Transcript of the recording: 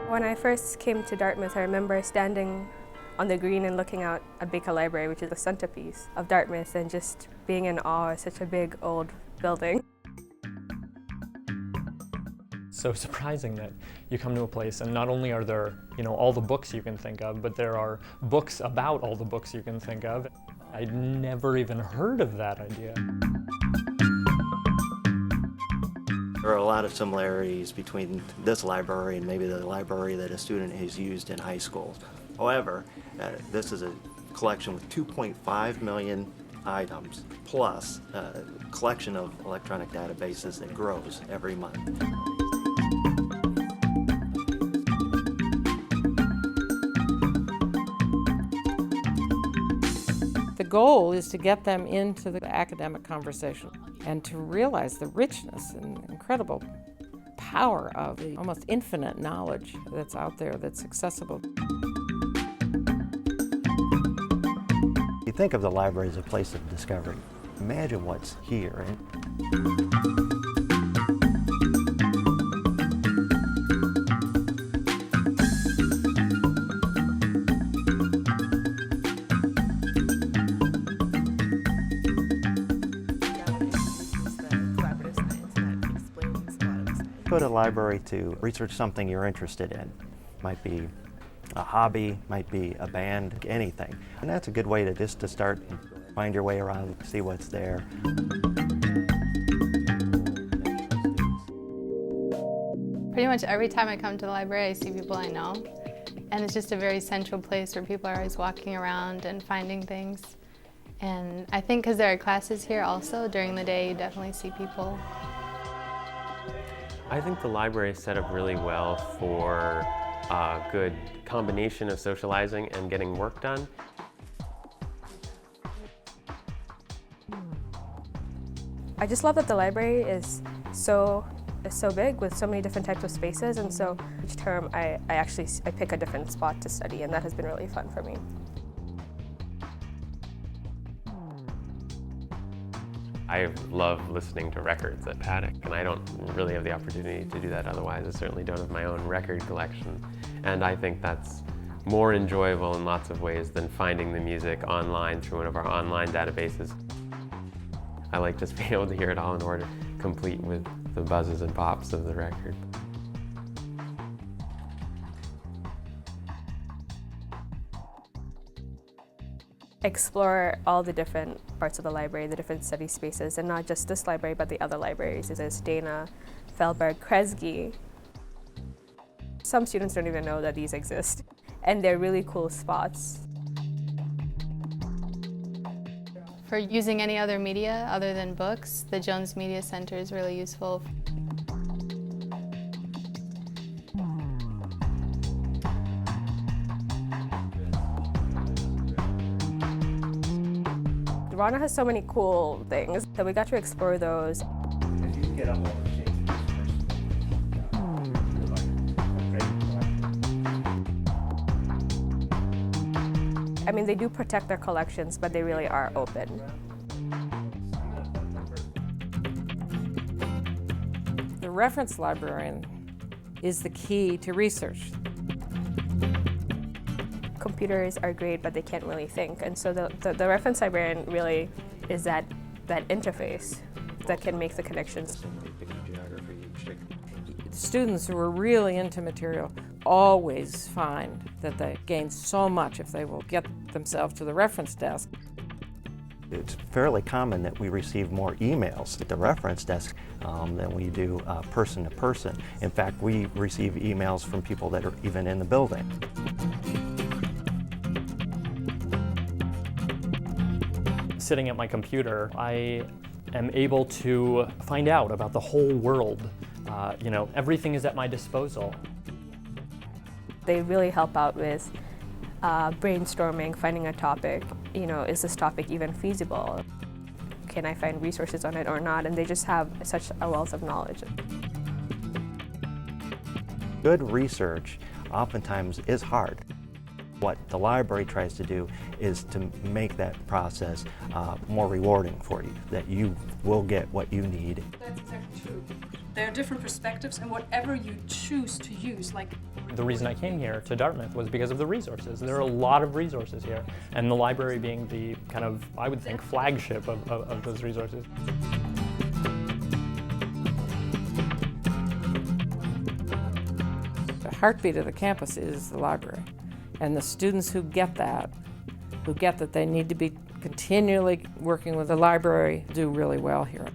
When I first came to Dartmouth, I remember standing on the green and looking out at Baker Library, which is the centerpiece of Dartmouth, and just being in awe of such a big old building. So surprising that you come to a place and not only are there, all the books you can think of, but there are books about all the books you can think of. I'd never even heard of that idea. There are a lot of similarities between this library and maybe the library that a student has used in high school. However, this is a collection with 2.5 million items, plus a collection of electronic databases that grows every month. The goal is to get them into the academic conversation and to realize the richness and incredible power of the almost infinite knowledge that's out there that's accessible. You think of the library as a place of discovery. Imagine what's here. Go to the library to research something you're interested in. Might be a hobby, might be a band, anything. And that's a good way to start and find your way around, see what's there. Pretty much every time I come to the library, I see people I know. And it's just a very central place where people are always walking around and finding things. And I think because there are classes here also, during the day you definitely see people. I think the library is set up really well for a good combination of socializing and getting work done. I just love that the library is so big with so many different types of spaces, and so each term I pick a different spot to study, and that has been really fun for me. I love listening to records at Paddock, and I don't really have the opportunity to do that otherwise. I certainly don't have my own record collection, and I think that's more enjoyable in lots of ways than finding the music online through one of our online databases. I like just being able to hear it all in order, complete with the buzzes and pops of the record. Explore all the different parts of the library, the different study spaces, and not just this library, but the other libraries. There's Dana, Fehlberg, Kresge. Some students don't even know that these exist, and they're really cool spots. For using any other media other than books, the Jones Media Center is really useful. Toronto has so many cool things that we got to explore those. I mean, they do protect their collections, but they really are open. The reference librarian is the key to research. Computers are great, but they can't really think. And so the reference librarian really is that interface that can make the connections. Students who are really into material always find that they gain so much if they will get themselves to the reference desk. It's fairly common that we receive more emails at the reference desk than we do person to person. In fact, we receive emails from people that are even in the building. Sitting at my computer, I am able to find out about the whole world. Everything is at my disposal. They really help out with brainstorming, finding a topic, is this topic even feasible? Can I find resources on it or not? And they just have such a wealth of knowledge. Good research oftentimes is hard. What the library tries to do is to make that process more rewarding for you, that you will get what you need. That's exactly true. There are different perspectives, and whatever you choose to use, The reason I came here to Dartmouth was because of the resources. There are a lot of resources here, and the library being the kind of, I would think, flagship of those resources. The heartbeat of the campus is the library. And the students who get that they need to be continually working with the library, do really well here.